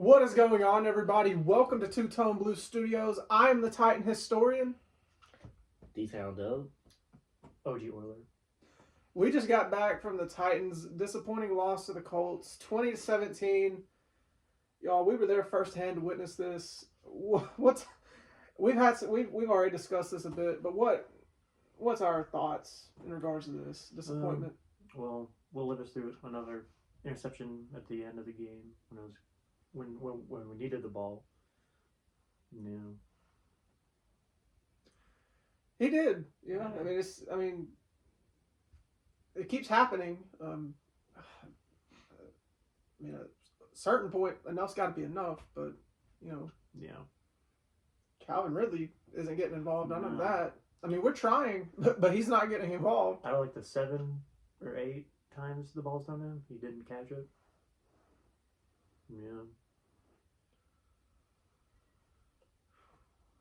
What is going on, everybody? Welcome to Two Tone Blue Studios. I am the Titan Historian. D-Town Dub. OG Oiler. We just got back from the Titans' disappointing loss to the Colts, 20-17. Y'all, we were there firsthand to witness this. We've already discussed this a bit, but what's our thoughts in regards to this disappointment? Well, Will Levis threw another interception at the end of the game when we needed the ball. Yeah. He did. Yeah. It keeps happening. At a certain point, enough's got to be enough. But Yeah. Calvin Ridley isn't getting involved. None of that. I mean, we're trying, but he's not getting involved. Out of like the 7 or 8 times the ball's thrown in, he didn't catch it. Yeah.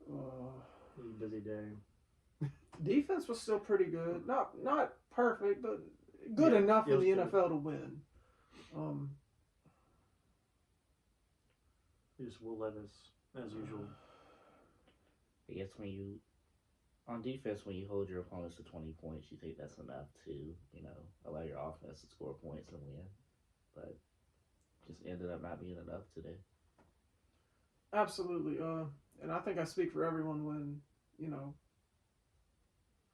It was a busy day. Defense was still pretty good. Not perfect, but good enough in the NFL to win. Just Will Levis as usual. I guess on defense, when you hold your opponents to 20 points, you think that's enough to, allow your offense to score points and win. But just ended up not being enough today. Absolutely. And I think I speak for everyone when,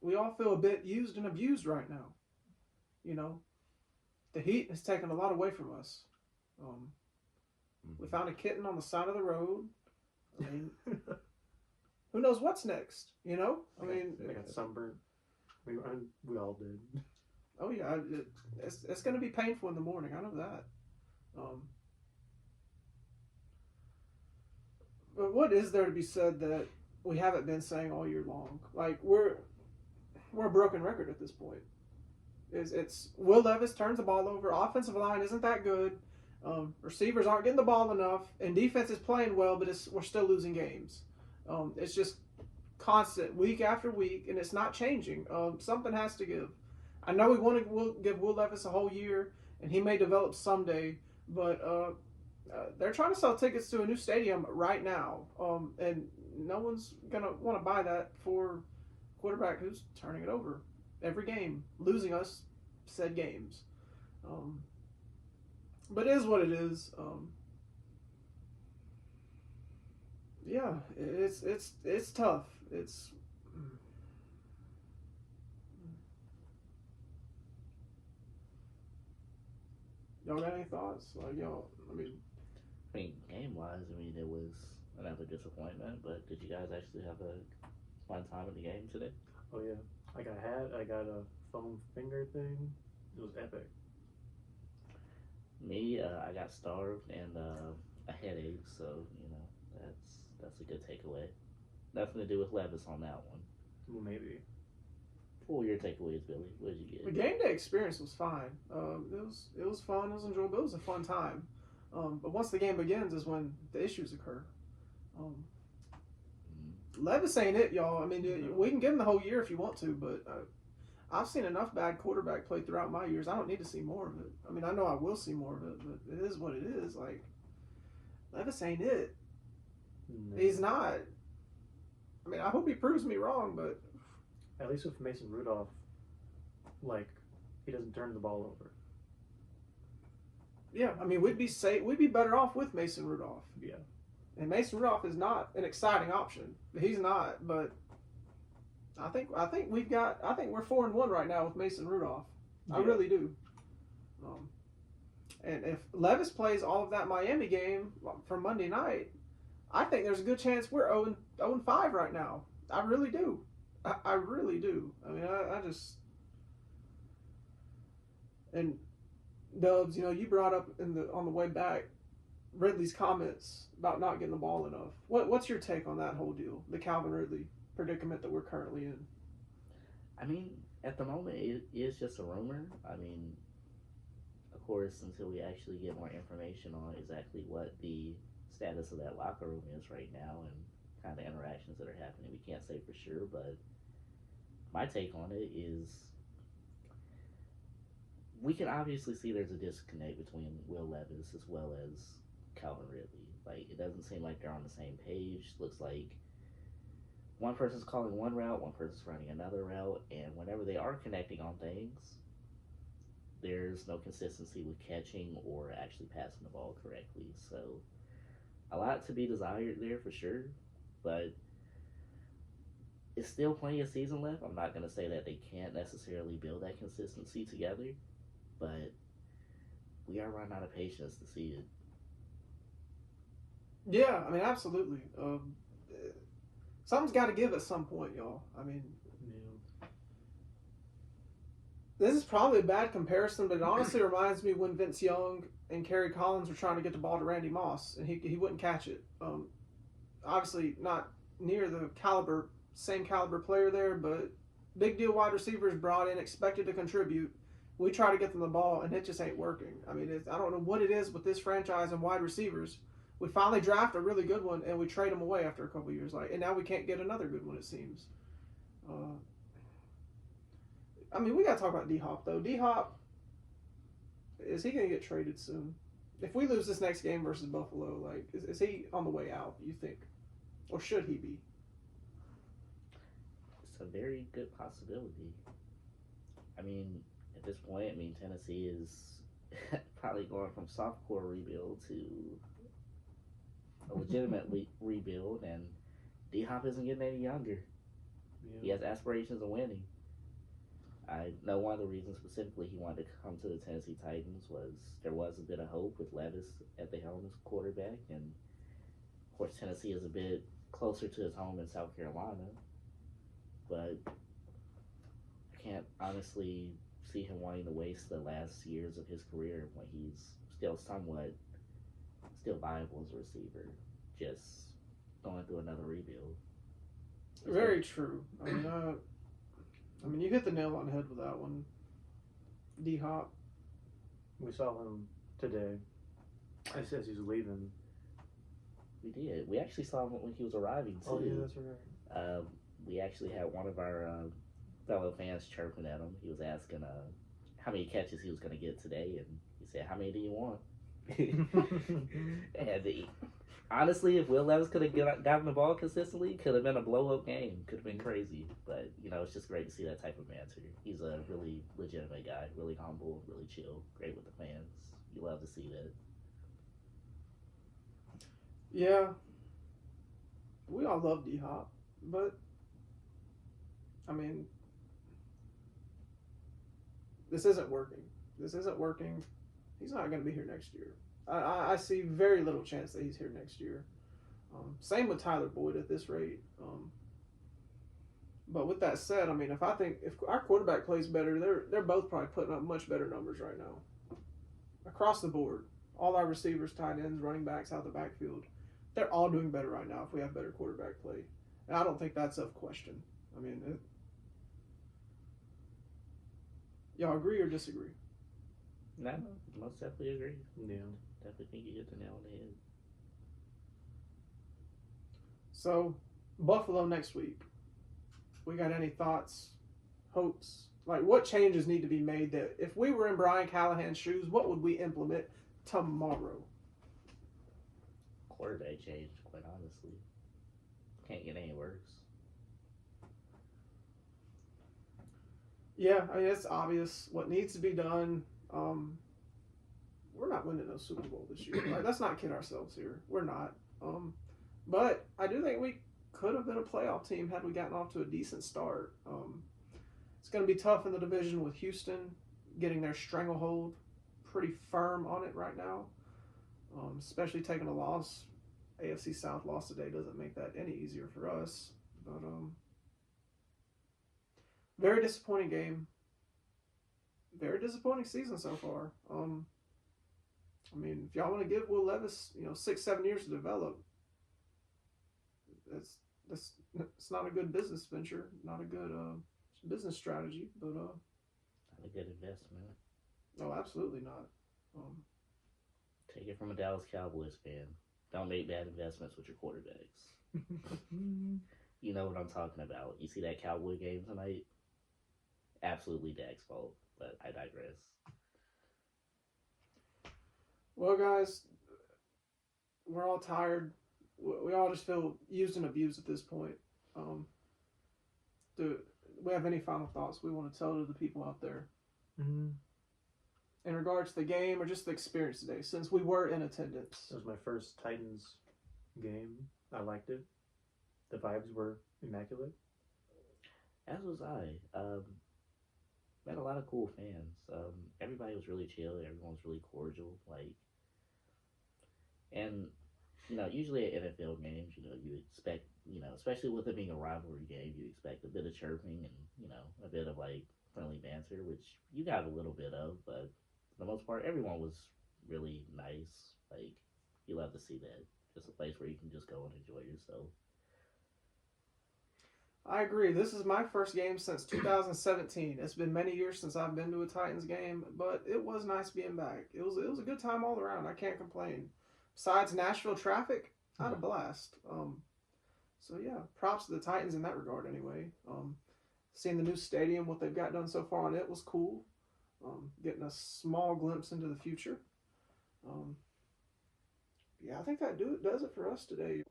we all feel a bit used and abused right now. The heat has taken a lot away from us. We found a kitten on the side of the road. I mean, who knows what's next? I got sunburnt. We all did. Oh yeah, it's going to be painful in the morning. I know that. But what is there to be said that we haven't been saying all year long? Like we're a broken record at this point. It's Will Levis turns the ball over. Offensive line isn't that good. Receivers aren't getting the ball enough, and defense is playing well, but we're still losing games. It's just constant week after week, and it's not changing. Something has to give. I know we want to give Will Levis a whole year, and he may develop someday, but they're trying to sell tickets to a new stadium right now, and no one's gonna want to buy that for a quarterback who's turning it over every game, losing us said games. But it is what it is. Yeah, it's tough. Y'all got any thoughts? Game-wise, it was another disappointment, but did you guys actually have a fun time in the game today? Oh yeah. I got a hat, I got a foam finger thing. It was epic. Me, I got starved and a headache, so, that's a good takeaway. Nothing to do with Levis on that one. Well, maybe. What were your takeaways, Billy? What did you get? The game day experience was fine. It was fun. It was enjoyable. It was a fun time. But once the game begins is when the issues occur. Levis ain't it, y'all. I mean, we can give him the whole year if you want to, but I've seen enough bad quarterback play throughout my years. I don't need to see more of it. I mean, I know I will see more of it, but it is what it is. Like, Levis ain't it. No. He's not. I mean, I hope he proves me wrong, but at least with Mason Rudolph, he doesn't turn the ball over. Yeah, I mean, we'd be better off with Mason Rudolph. Yeah. And Mason Rudolph is not an exciting option. He's not, but I think we're 4-1 right now with Mason Rudolph. Yeah. I really do. And if Levis plays all of that Miami game from Monday night, I think there's a good chance we're 0-5 right now. I really do. I really do. I mean, I just... And Dubs, you brought up on the way back Ridley's comments about not getting the ball enough. What's your take on that whole deal, the Calvin Ridley predicament that we're currently in? I mean, at the moment, it is just a rumor. I mean, of course, until we actually get more information on exactly what the status of that locker room is right now and kind of interactions that are happening, we can't say for sure, but my take on it is we can obviously see there's a disconnect between Will Levis as well as Calvin Ridley. Like, it doesn't seem like they're on the same page. Looks like one person's calling one route, one person's running another route, and whenever they are connecting on things, there's no consistency with catching or actually passing the ball correctly. So, a lot to be desired there for sure, but it's still plenty of season left. I'm not going to say that they can't necessarily build that consistency together, but we are running out of patience to see it. Yeah, I mean, absolutely. Something's got to give at some point, y'all. I mean, this is probably a bad comparison, but it honestly reminds me when Vince Young and Kerry Collins were trying to get the ball to Randy Moss, and he wouldn't catch it. Obviously, not near the same caliber player there, but big deal wide receivers brought in, expected to contribute. We try to get them the ball, and it just ain't working. I mean, I don't know what it is with this franchise and wide receivers. We finally draft a really good one, and we trade him away after a couple years, and now we can't get another good one. It seems. I mean, we got to talk about D-Hop, though. D-Hop, is he going to get traded soon? If we lose this next game versus Buffalo, like, is he on the way out, you think? Or should he be? It's a very good possibility. I mean, at this point, Tennessee is probably going from softcore rebuild to a legitimate rebuild, and D-Hop isn't getting any younger. Yeah. He has aspirations of winning. I know one of the reasons specifically he wanted to come to the Tennessee Titans was there was a bit of hope with Levis at the helm as quarterback, and of course Tennessee is a bit closer to his home in South Carolina, but I can't honestly see him wanting to waste the last years of his career when he's still viable as a receiver, just going through another rebuild. Very true. I mean, you hit the nail on the head with that one. D-Hop. We saw him today. He says he's leaving. We did. We actually saw him when he was arriving, too. Oh, yeah, that's right. We actually had one of our fellow fans chirping at him. He was asking how many catches he was going to get today, and he said, "How many do you want?" And honestly, if Will Levis could have gotten the ball consistently, could have been a blow-up game. Could have been crazy. But, it's just great to see that type of banter. He's a really legitimate guy, really humble, really chill, great with the fans. You love to see that. Yeah. We all love D-Hop, but, I mean, this isn't working. He's not going to be here next year. I see very little chance that he's here next year. Same with Tyler Boyd at this rate. But with that said, I mean, if our quarterback plays better, they're both probably putting up much better numbers right now. Across the board, all our receivers, tight ends, running backs out of the backfield, they're all doing better right now if we have better quarterback play. And I don't think that's of question. I mean, y'all agree or disagree? No, most definitely agree. Yeah. Definitely think you hit the nail on the head. So, Buffalo next week. We got any thoughts, hopes? Like, what changes need to be made that if we were in Brian Callahan's shoes, what would we implement tomorrow? Quarterback change, quite honestly. Can't get any worse. Yeah, I mean, it's obvious what needs to be done. We're not winning no Super Bowl this year. Right? Let's not kid ourselves here. We're not. But I do think we could have been a playoff team had we gotten off to a decent start. It's going to be tough in the division with Houston getting their stranglehold pretty firm on it right now, especially taking a loss. AFC South loss today doesn't make that any easier for us. But very disappointing game. Very disappointing season so far. I mean, if y'all want to give Will Levis, 6-7 years to develop, it's not a good business venture, not a good business strategy, but not a good investment. No, absolutely not. Take it from a Dallas Cowboys fan. Don't make bad investments with your quarterbacks. You know what I'm talking about. You see that Cowboy game tonight? Absolutely Dak's fault, but I digress. Well, guys, we're all tired. We all just feel used and abused at this point. Do we have any final thoughts we want to tell to the people out there Mm-hmm. in regards to the game or just the experience today? Since we were in attendance, It was my first Titans game. I liked it. The vibes were immaculate. As was I. Met a lot of cool fans. Everybody was really chill. Everyone was really cordial. Like, and usually at NFL games, you expect, especially with it being a rivalry game, you expect a bit of chirping and a bit of like friendly banter, which you got a little bit of, but for the most part, everyone was really nice. Like, you love to see that. Just a place where you can just go and enjoy yourself. I agree. This is my first game since 2017. It's been many years since I've been to a Titans game, but it was nice being back. It was a good time all around. I can't complain. Besides Nashville traffic, I had a blast. So yeah, props to the Titans in that regard. Anyway, seeing the new stadium, what they've got done so far on it was cool. Getting a small glimpse into the future. Yeah, I think that does it for us today.